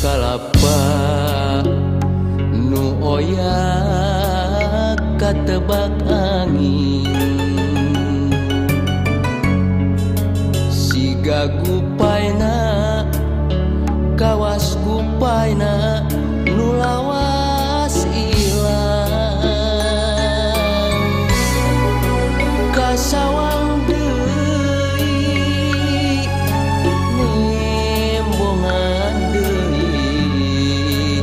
kalapa nu oya katebak angin siga gupayna kawas gupayna nu lawas ilang kasawang deui nembongan deui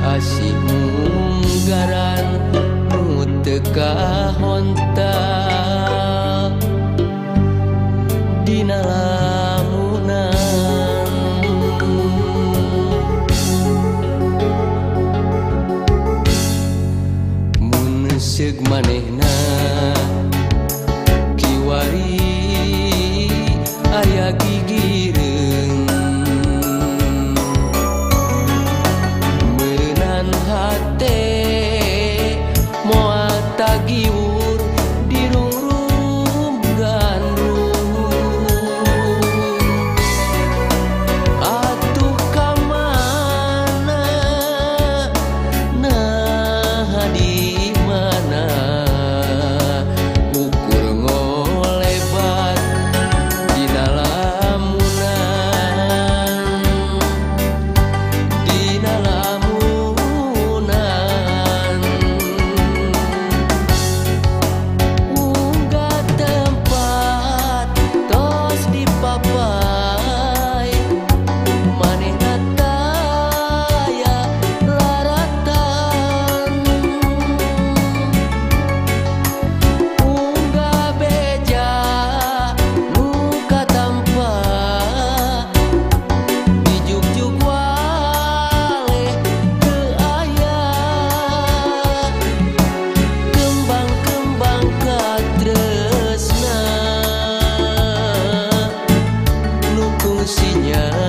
asih munggaran nu teu kahontal dina lamunan mun seug manehna kiwari aya gigireun meunaan hate moal tagiur dirungrum gandrung atuh kamana nah di mana ukur ngolebat dina lamunan unggah tempat tos dipapai manehna taya laratan unggah beja nu katampa dijuk-juk wale teu aya kembang-kembang katresna nu fungsinya